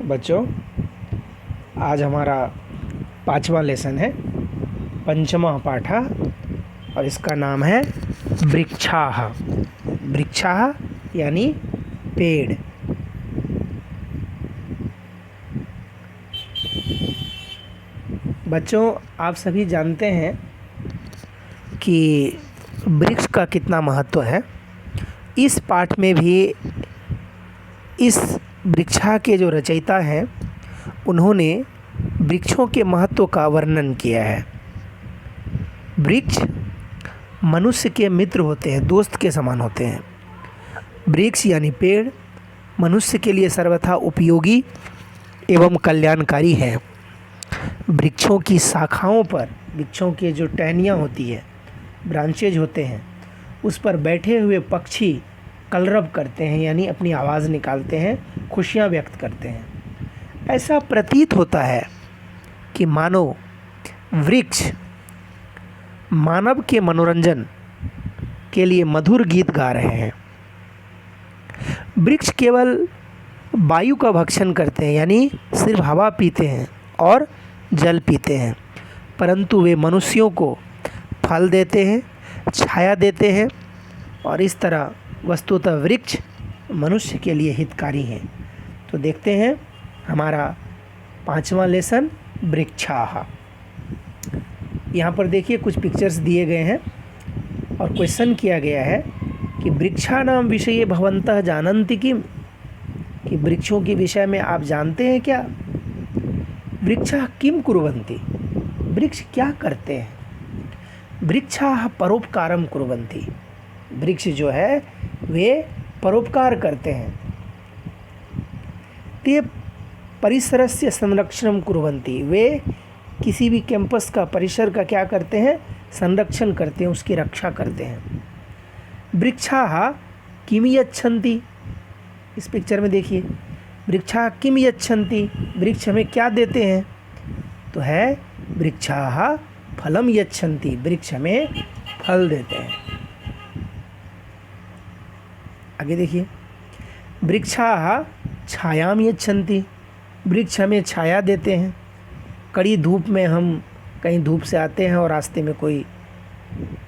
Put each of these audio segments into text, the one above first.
बच्चों, आज हमारा 5वां लेसन है, पंचमा पाठा, और इसका नाम है वृक्षाः। वृक्षाः यानी पेड़। बच्चों, आप सभी जानते हैं कि वृक्ष का कितना महत्व है। इस पाठ में भी इस वृक्षा के जो रचयिता हैं उन्होंने वृक्षों के महत्व का वर्णन किया है। वृक्ष मनुष्य के मित्र होते हैं, दोस्त के समान होते हैं। वृक्ष यानी पेड़ मनुष्य के लिए सर्वथा उपयोगी एवं कल्याणकारी है। वृक्षों की शाखाओं पर, वृक्षों के जो टहनियाँ होती है, ब्रांचेज होते हैं, उस पर बैठे हुए पक्षी कलरव करते हैं, यानी अपनी आवाज़ निकालते हैं, खुशियाँ व्यक्त करते हैं। ऐसा प्रतीत होता है कि मानो वृक्ष मानव के मनोरंजन के लिए मधुर गीत गा रहे हैं। वृक्ष केवल वायु का भक्षण करते हैं, यानी सिर्फ हवा पीते हैं और जल पीते हैं, परंतु वे मनुष्यों को फल देते हैं, छाया देते हैं, और इस तरह वस्तुतः वृक्ष मनुष्य के लिए हितकारी हैं। तो देखते हैं हमारा 5वां लेसन वृक्षाः। यहाँ पर देखिए कुछ पिक्चर्स दिए गए हैं और क्वेश्चन किया गया है कि वृक्षाणां विषये भवन्तः जानन्ति किम, कि वृक्षों के विषय में आप जानते हैं क्या। वृक्षाः किम कुर्वन्ति, वृक्ष क्या करते हैं। वृक्षाः परोपकारं कुर्वन्ति, वृक्ष जो है वे परोपकार करते हैं। ते परिसरस्य संरक्षणं कुर्वन्ति, वे किसी भी कैंपस का, परिसर का क्या करते हैं, संरक्षण करते हैं, उसकी रक्षा करते हैं। वृक्षाः किम यच्छन्ति, इस पिक्चर में देखिए, वृक्षाः किम यच्छन्ति, वृक्ष हमें क्या देते हैं, तो है वृक्षाः फलं यच्छन्ति, वृक्ष हमें फल देते हैं। आगे देखिए, वृक्षाः छायां यच्छन्ति, वृक्ष हमें छाया देते हैं। कड़ी धूप में हम कहीं धूप से आते हैं और रास्ते में कोई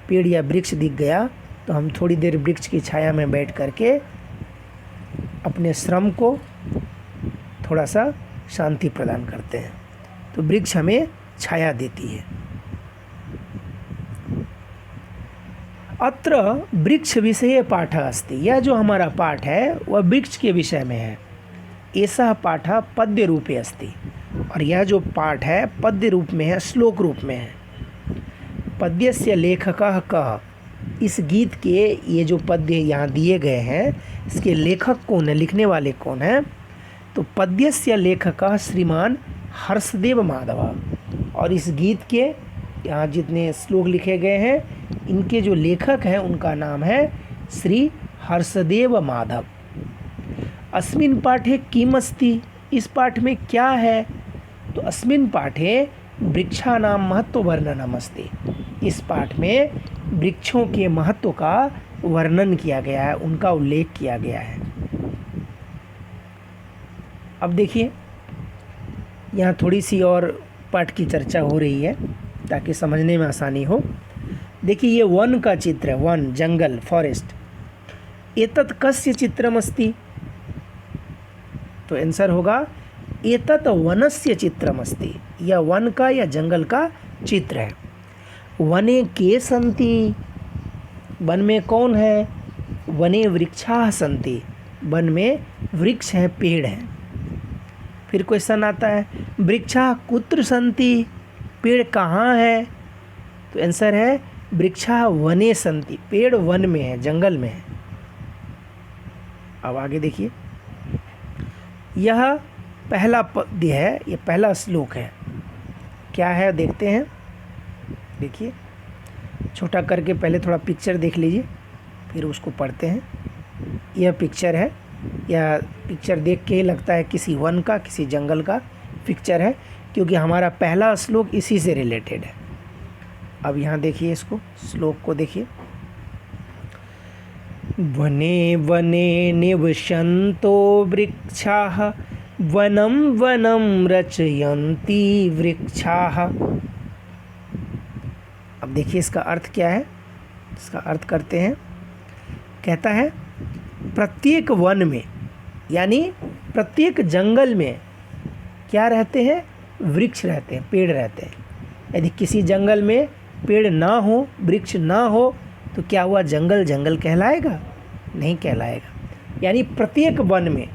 पेड़ या वृक्ष दिख गया तो हम थोड़ी देर वृक्ष की छाया में बैठ करके अपने श्रम को थोड़ा सा शांति प्रदान करते हैं। तो वृक्ष हमें छाया देती है। अत्र वृक्ष विषये पाठः अस्ति, यह जो हमारा पाठ है वह वृक्ष के विषय में है। एषः पाठः पद्य रूपे अस्ति, और यह जो पाठ है पद्य रूप में है, श्लोक रूप में है। पद्यस्य लेखकः कः, इस गीत के ये जो पद्य यहाँ दिए गए हैं इसके लेखक कौन है, लिखने वाले कौन है, तो पद्यस्य लेखकः श्रीमान हर्षदेव माधव। और इस गीत के यहाँ जितने श्लोक लिखे गए हैं इनके जो लेखक हैं उनका नाम है श्री हर्षदेव माधव। अस्मिन् पाठे किम् अस्ति, इस पाठ में क्या है, तो अस्मिन् पाठे वृक्षाणां महत्व वर्णनम् अस्ति, इस पाठ में वृक्षों के महत्व का वर्णन किया गया है, उनका उल्लेख किया गया है। अब देखिए यहाँ थोड़ी सी और पाठ की चर्चा हो रही है ताकि समझने में आसानी हो। देखिए ये वन का चित्र है, वन, जंगल, फॉरेस्ट। एतत् कस्य चित्रमस्ति, तो आंसर होगा एतत् वनस्य चित्रमस्ति, यह वन का या जंगल का चित्र है। वने के सन्ति, वन में कौन है, वने वृक्षाः सन्ति, वन में वृक्ष हैं, पेड़ हैं। फिर क्वेश्चन आता है वृक्षाः कुत्र सन्ति, पेड़ कहाँ है, तो आंसर है वृक्षाः वने सन्ति, पेड़ वन में है, जंगल में है। अब आगे देखिए, यह पहला पद्य है, ये पहला श्लोक है, क्या है देखते हैं। देखिए छोटा करके पहले थोड़ा पिक्चर देख लीजिए फिर उसको पढ़ते हैं। यह पिक्चर है, यह पिक्चर देख के ही लगता है किसी वन का, किसी जंगल का पिक्चर है, क्योंकि हमारा पहला श्लोक इसी से रिलेटेड है। अब यहाँ देखिए, इसको श्लोक को देखिए। वने वने निवसन्तो वृक्षाः वनं वनं रचयन्ति वृक्षाः। अब देखिए इसका अर्थ क्या है, इसका अर्थ करते हैं। कहता है प्रत्येक वन में यानी प्रत्येक जंगल में क्या रहते हैं, वृक्ष रहते हैं, पेड़ रहते हैं। यदि किसी जंगल में पेड़ ना हो, वृक्ष ना हो, तो क्या हुआ, जंगल जंगल कहलाएगा? नहीं कहलाएगा। यानी प्रत्येक वन में,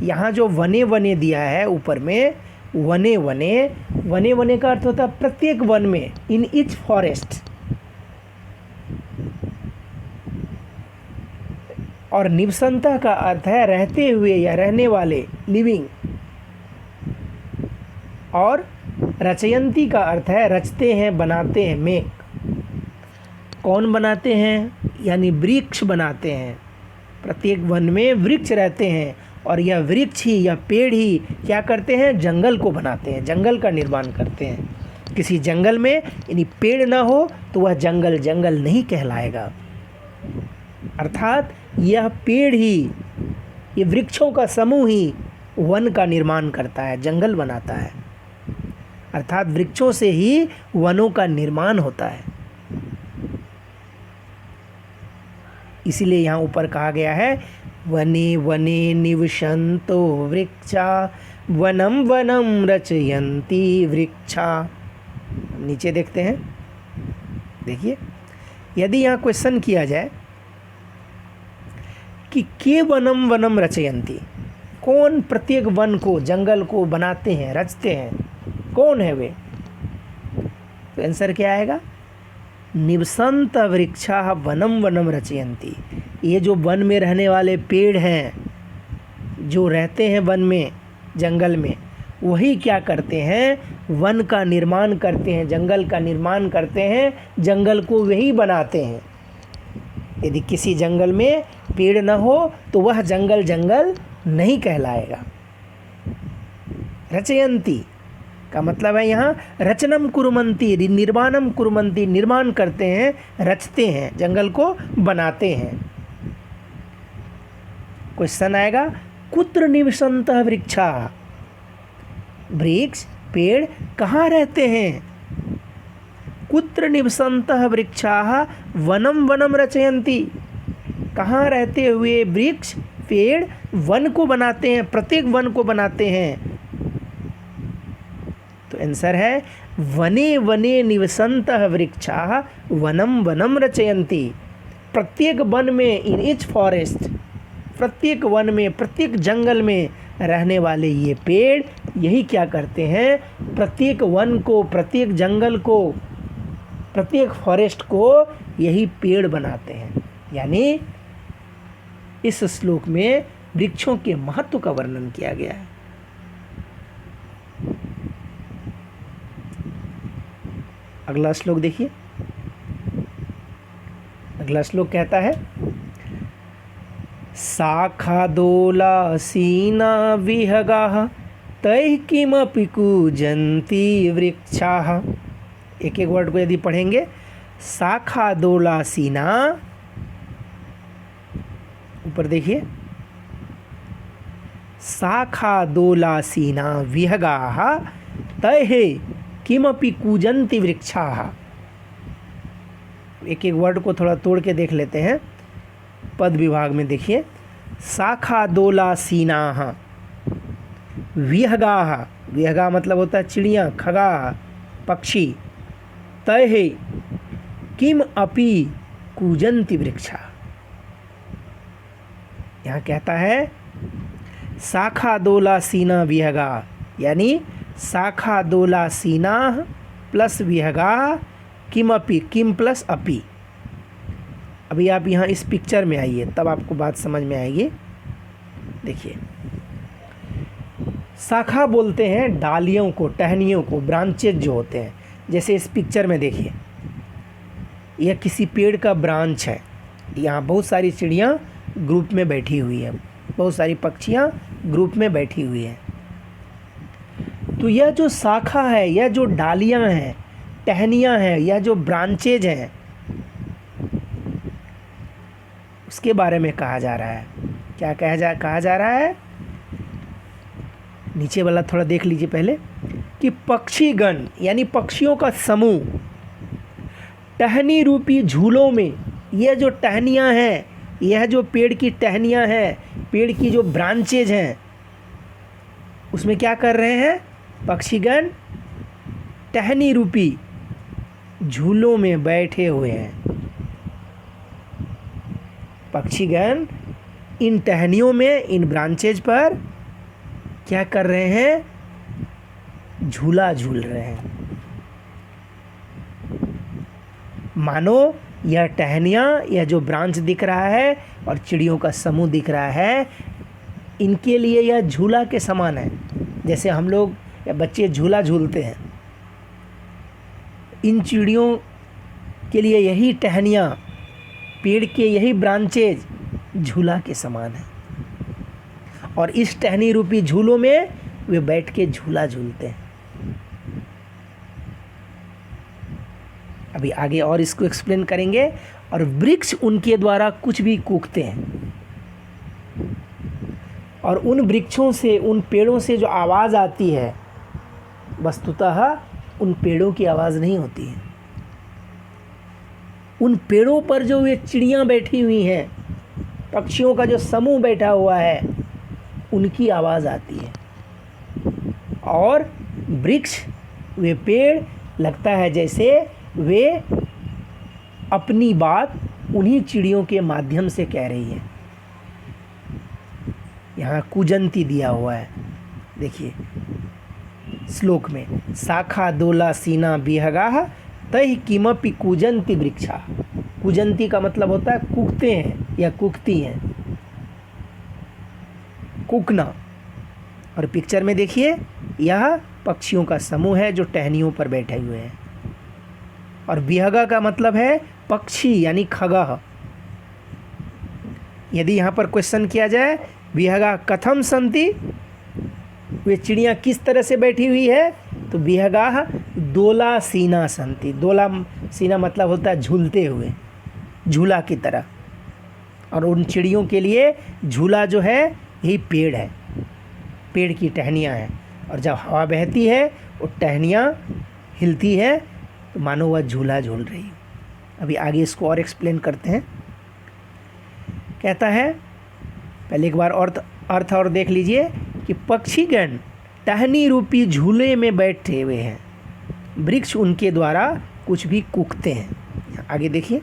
यहाँ जो वने वने दिया है ऊपर में, वने वने, वने वने का अर्थ होता है प्रत्येक वन में, इन ईच फॉरेस्ट। और निवसंता का अर्थ है रहते हुए या रहने वाले, लिविंग। और रचयंती का अर्थ है रचते हैं, बनाते हैं, मेक। कौन बनाते हैं? यानी वृक्ष बनाते हैं। प्रत्येक वन में वृक्ष रहते हैं और यह वृक्ष ही या पेड़ ही क्या करते हैं, जंगल को बनाते हैं, जंगल का निर्माण करते हैं। किसी जंगल में यानी पेड़ ना हो तो वह जंगल जंगल नहीं कहलाएगा। अर्थात यह पेड़ ही, ये वृक्षों का समूह ही वन का निर्माण करता है, जंगल बनाता है। अर्थात वृक्षों से ही वनों का निर्माण होता है। इसीलिए यहाँ ऊपर कहा गया है वने वने निवसन्तो वृक्षा वनम वनम रचयन्ति वृक्षा। नीचे देखते हैं, देखिए यदि यहाँ क्वेश्चन किया जाए कि के वनम वनम रचयन्ति, कौन प्रत्येक वन को, जंगल को बनाते हैं, रचते हैं, कौन है वे? तो आंसर क्या आएगा? निवसन्त वृक्षाः वनम वनम रचयन्ति। ये जो वन में रहने वाले पेड़ हैं, जो रहते हैं वन में, जंगल में, वही क्या करते हैं, वन का निर्माण करते हैं, जंगल का निर्माण करते हैं, जंगल को वही बनाते हैं। यदि किसी जंगल में पेड़ न हो तो वह जंगल जंगल नहीं कहलाएगा। रचयन्ति का मतलब है यहाँ रचनम कुर्वन्ति, निर्माणम कुर्वन्ति, निर्माण करते हैं, रचते हैं, जंगल को बनाते हैं। क्वेश्चन आएगा कुत्र निवसन्तः वृक्षाः, वृक्ष पेड़ कहाँ रहते हैं? कुत्र निवसन्तः वृक्षाः वनम वनम रचयन्ति, कहाँ रहते हुए वृक्ष पेड़ वन को बनाते हैं, प्रत्येक वन को बनाते हैं। तो आंसर है वने वने निवसन्तः वृक्षाः वनम वनम रचयन्ति। प्रत्येक वन में, इन ईच फॉरेस्ट, प्रत्येक वन में, प्रत्येक जंगल में रहने वाले ये पेड़ यही क्या करते हैं, प्रत्येक वन को, प्रत्येक जंगल को, प्रत्येक फॉरेस्ट को यही पेड़ बनाते हैं। यानी इस श्लोक में वृक्षों के महत्व का वर्णन किया गया है। अगला श्लोक देखिए। अगला श्लोक कहता है शाखादोलासीना विहगाः तैः किमपि कूजन्ति वृक्षाः। एक एक वर्ड को यदि पढ़ेंगे, शाखादोलासीना, ऊपर देखिए, शाखादोलासीना विहगाः तैः किमपि कूजन्ति वृक्षाः। एक एक वर्ड को थोड़ा तोड़ के देख लेते हैं। पद विभाग में देखिए, शाखादोलासीनाः विहगाः, विहगा मतलब होता है चिड़िया, खगा, पक्षी। तैः किम अपि कूजन्ति वृक्षा। यहाँ कहता है शाखादोलासीना विहगा, यानी शाखादोलासीना प्लस विहगा किमपि, किम प्लस अपि। अभी आप यहाँ इस पिक्चर में आइए, तब आपको बात समझ में आएगी। देखिए, शाखा बोलते हैं डालियों को, टहनियों को, ब्रांचेज जो होते हैं। जैसे इस पिक्चर में देखिए, यह किसी पेड़ का ब्रांच है। यहाँ बहुत सारी चिड़ियाँ ग्रुप में बैठी हुई है, बहुत सारी पक्षियाँ ग्रुप में बैठी हुई हैं। तो यह जो शाखा है, यह जो डालियाँ हैं, टहनियाँ हैं, यह जो ब्रांचेज हैं, उसके बारे में कहा जा रहा है। क्या कहा जा रहा है? नीचे वाला थोड़ा देख लीजिए पहले कि पक्षीगण यानी पक्षियों का समूह टहनी रूपी झूलों में, यह जो टहनियाँ हैं, यह जो पेड़ की टहनियाँ हैं, पेड़ की जो ब्रांचेज हैं, उसमें क्या कर रहे हैं? पक्षीगण टहनी रूपी झूलों में बैठे हुए हैं। पक्षीगण इन टहनियों में, इन ब्रांचेज पर क्या कर रहे हैं? झूला झूल रहे हैं। मानो यह टहनियाँ, यह जो ब्रांच दिख रहा है और चिड़ियों का समूह दिख रहा है, इनके लिए यह झूला के समान है। जैसे हम लोग या बच्चे झूला झूलते हैं, इन चिड़ियों के लिए यही टहनियाँ, पेड़ के यही ब्रांचेज झूला के समान है। और इस टहनी रूपी झूलों में वे बैठ के झूला झूलते हैं। अभी आगे और इसको एक्सप्लेन करेंगे। और वृक्ष उनके द्वारा कुछ भी कूकते हैं, और उन वृक्षों से, उन पेड़ों से जो आवाज़ आती है, वस्तुतः उन पेड़ों की आवाज़ नहीं होती है। उन पेड़ों पर जो वे चिड़ियाँ बैठी हुई हैं, पक्षियों का जो समूह बैठा हुआ है, उनकी आवाज़ आती है। और वृक्ष, वे पेड़, लगता है जैसे वे अपनी बात उन्हीं चिड़ियों के माध्यम से कह रही है। यहाँ कूजंती दिया हुआ है, देखिए श्लोक में, शाखा दोला सीना बिहगाह तहि किमपि कूजंती वृक्षा। कूजंती का मतलब होता है कूकते हैं या कूकती हैं, कूकना। और पिक्चर में देखिए, यह पक्षियों का समूह है जो टहनियों पर बैठे हुए हैं। और बिहगा का मतलब है पक्षी यानी खगः। यदि यहाँ पर क्वेश्चन किया जाए, बिहगा कथम संति, वे चिड़ियाँ किस तरह से बैठी हुई है, तो बिहगा दोला सीना संति। दोला सीना मतलब होता है झूलते हुए, झूला की तरह। और उन चिड़ियों के लिए झूला जो है यही पेड़ है, पेड़ की टहनियाँ हैं। और जब हवा बहती है और टहनियाँ हिलती है, तो मानो वह झूला झूल रही है। अभी आगे इसको और एक्सप्लेन करते हैं। कहता है, पहले एक बार अर्थ और देख लीजिए कि पक्षीगण टहनी रूपी झूले में बैठे हुए हैं, वृक्ष उनके द्वारा कुछ भी कूकते हैं। आगे देखिए,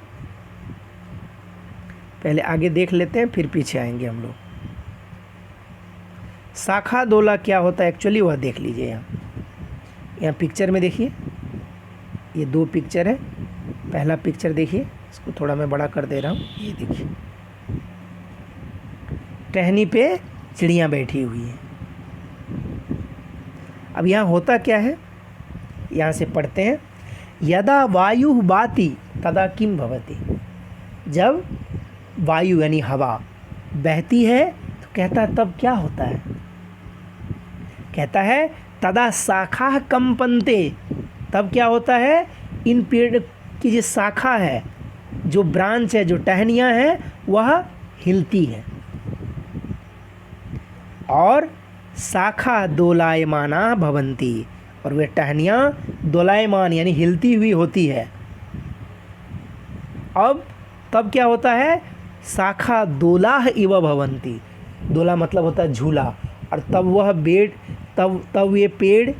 पहले आगे देख लेते हैं, फिर पीछे आएंगे हम लोग। शाखा दोला क्या होता है एक्चुअली, वह देख लीजिए। यहाँ पिक्चर में देखिए, ये दो पिक्चर है। पहला पिक्चर देखिए, इसको थोड़ा मैं बड़ा कर दे रहा हूँ। ये देखिए, टहनी पे चिड़ियाँ बैठी हुई हैं। अब यहाँ होता क्या है, यहाँ से पढ़ते हैं, यदा वायु बाति तदा किम भवति। जब वायु यानी हवा बहती है तो कहता है तब क्या होता है। कहता है तदा शाखा कंपन्ते, तब क्या होता है, इन पेड़ की जो शाखा है, जो ब्रांच है, जो टहनियाँ हैं, वह हिलती है। और शाखा दोलायमाना भवन्ति, और वे टहनियाँ दोलायमान यानी हिलती हुई होती है। अब तब क्या होता है, शाखा दोलाह इव भवन्ति। दोला मतलब होता है झूला। और तब वह पेड़, तब ये पेड़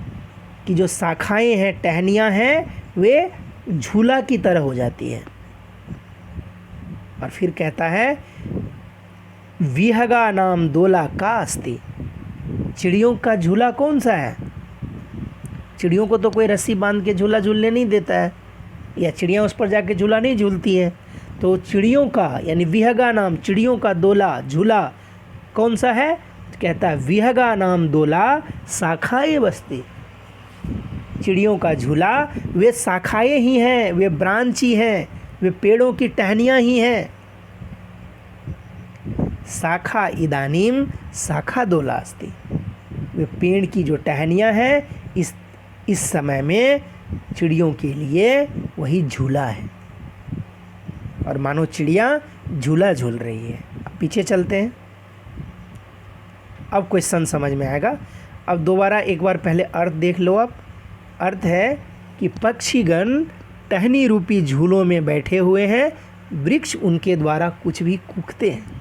की जो शाखाएं हैं, टहनियाँ हैं, वे झूला की तरह हो जाती हैं। और फिर कहता है विहगा नाम दोला का अस्ति। चिड़ियों का झूला कौन सा है? चिड़ियों को तो कोई रस्सी बांध के झूला झूलने नहीं देता है, या चिड़ियाँ उस पर जाके झूला नहीं झूलती है। तो चिड़ियों का यानी विहगा नाम, चिड़ियों का दोला, झूला कौन सा है? कहता है विहगा नाम दोला शाखाएं बस्ती। चिड़ियों का झूला वे शाखाएं ही हैं, वे ब्रांच ही हैं, वे पेड़ों की टहनियाँ ही हैं। शाखा इदानीम शाखा दोला अस्ति। वे पेड़ की जो टहनियाँ हैं, इस समय में चिड़ियों के लिए वही झूला है। और मानो चिड़िया झूला झूल रही है। अब पीछे चलते हैं, अब क्वेश्चन समझ में आएगा। अब दोबारा एक बार पहले अर्थ देख लो। अब अर्थ है कि पक्षीगण टहनी रूपी झूलों में बैठे हुए हैं, वृक्ष उनके द्वारा कुछ भी कूखते हैं।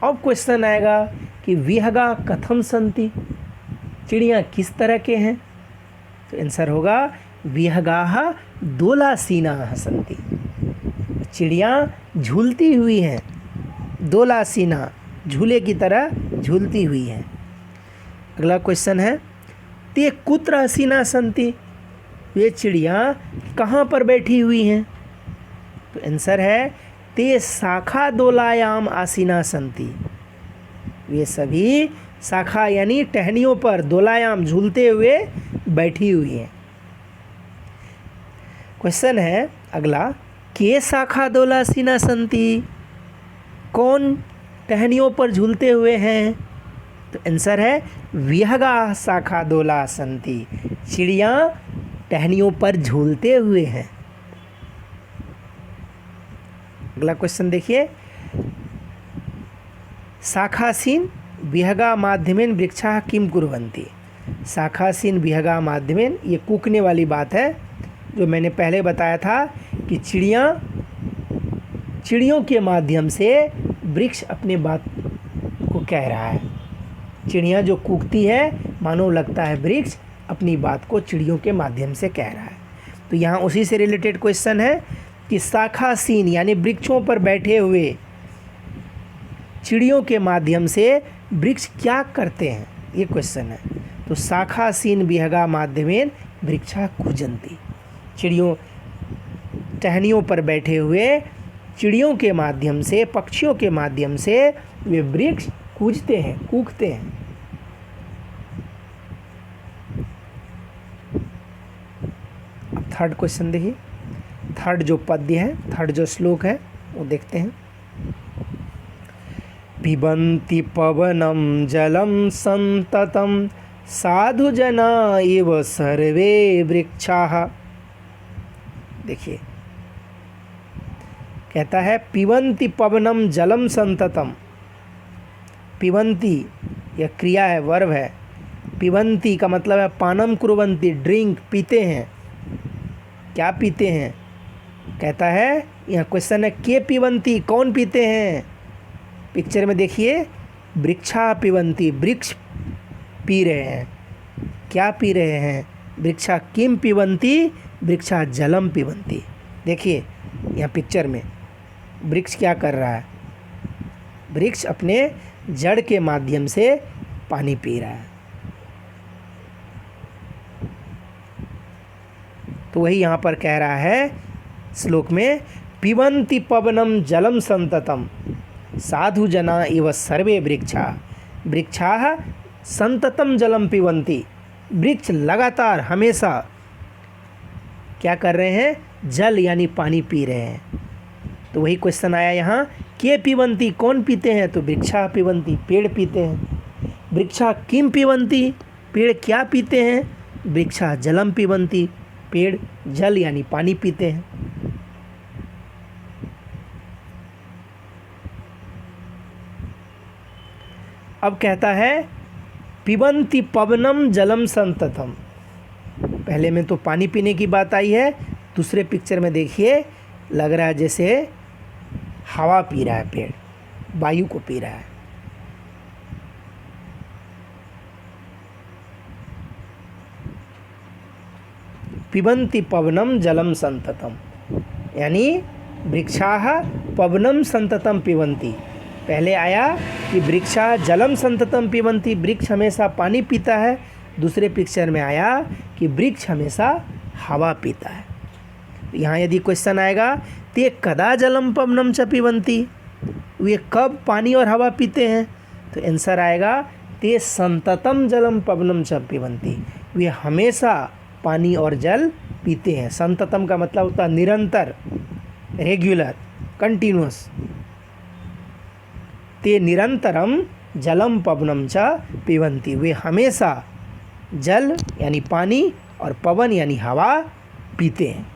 अब क्वेश्चन आएगा कि विहगा कथम संति, चिड़ियाँ किस तरह के हैं? तो आंसर होगा विहगाः दोलासीनाः सन्ति, चिड़ियाँ झूलती हुई हैं, दोलासीना झूले की तरह झूलती हुई हैं। अगला क्वेश्चन है ते कुत्र आसीना सन्ति, वे चिड़ियाँ कहाँ पर बैठी हुई हैं? तो आंसर है ते शाखा दोलायाम आसीना सन्ति, वे सभी शाखा यानी टहनियों पर दोलायाम झूलते हुए बैठी हुई हैं। क्वेश्चन है अगला के शाखा दोलासीना सन्ति, कौन टहनियों पर झूलते हुए हैं? तो आंसर है विहगा शाखा दोला सन्ति, चिड़ियाँ टहनियों पर झूलते हुए हैं। अगला क्वेश्चन देखिए, शाखासीन विहगा माध्यमेन वृक्षाः किम कुर्वन्ति। शाखासीन विहगा माध्यमेन, ये कूकने वाली बात है जो मैंने पहले बताया था कि चिड़ियों के माध्यम से वृक्ष अपने बात को कह रहा है। चिड़ियाँ जो कूकती है मानो लगता है वृक्ष अपनी बात को चिड़ियों के माध्यम से कह रहा है। तो यहाँ उसी से रिलेटेड क्वेश्चन है कि शाखासीन यानी वृक्षों पर बैठे हुए चिड़ियों के माध्यम से वृक्ष क्या करते हैं, ये क्वेश्चन है। तो शाखासीन विहगा माध्यमेन वृक्षा कूजन्ति, चिड़ियों टहनियों पर बैठे हुए चिड़ियों के माध्यम से, पक्षियों के माध्यम से वे वृक्ष कूजते हैं, कूकते हैं। अब थर्ड क्वेश्चन देखिए, थर्ड जो पद्य है, थर्ड जो श्लोक है वो देखते हैं। पिबन्ति पवनं जलं संततं साधु जना इव सर्वे वृक्षाः। देखिए कहता है पिबन्ति पवनम जलम संततम, पिबन्ति यह क्रिया है, वर्ब है। पिबन्ति का मतलब है पानम कुर्वन्ति, ड्रिंक, पीते हैं। क्या पीते हैं? कहता है, यह क्वेश्चन है के पिबन्ति, कौन पीते हैं? पिक्चर में देखिए, वृक्षा पिबन्ति, वृक्ष पी रहे हैं। क्या पी रहे हैं? वृक्षा किम पिबन्ति, वृक्षा जलम पिबन्ति। देखिए यहाँ पिक्चर में वृक्ष क्या कर रहा है? वृक्ष अपने जड़ के माध्यम से पानी पी रहा है। तो वही यहाँ पर कह रहा है श्लोक में, पिबन्ति पवनम जलम संततम साधु जना इव सर्वे वृक्षा, वृक्षाः संततम जलम पिबन्ति, वृक्ष लगातार हमेशा क्या कर रहे हैं? जल यानी पानी पी रहे हैं। तो वही क्वेश्चन आया यहाँ, के पिबन्ति, कौन पीते हैं? तो वृक्षा पिबन्ति, पेड़ पीते हैं। वृक्षा किम पिबन्ति, पेड़ क्या पीते हैं? वृक्षा जलम पिबन्ति, पेड़ जल यानी पानी पीते हैं। अब कहता है पिबन्ति पवनम जलम संततम, पहले में तो पानी पीने की बात आई है, दूसरे पिक्चर में देखिए लग रहा है जैसे हवा पी रहा है, पेड़ वायु को पी रहा है। पिबन्ति पवनम जलम संततम, यानी वृक्षाः पवनम संततम पिबन्ति। पहले आया कि वृक्षा जलम संततम पिबन्ति, वृक्ष हमेशा पानी पीता है। दूसरे पिक्चर में आया कि वृक्ष हमेशा हवा पीता है। यहाँ यदि क्वेश्चन आएगा ते कदा जलम पवनम च पिबन्ति, वे कब पानी और हवा पीते हैं? तो आंसर आएगा ते संततम जलम पवनम च पिबन्ति, वे हमेशा पानी और जल पीते हैं। संततम का मतलब होता है निरंतर, रेगुलर, कंटिन्यूअस। ते निरंतरम जलम पवनम च पिबन्ति, वे हमेशा जल यानी पानी और पवन यानी हवा पीते हैं।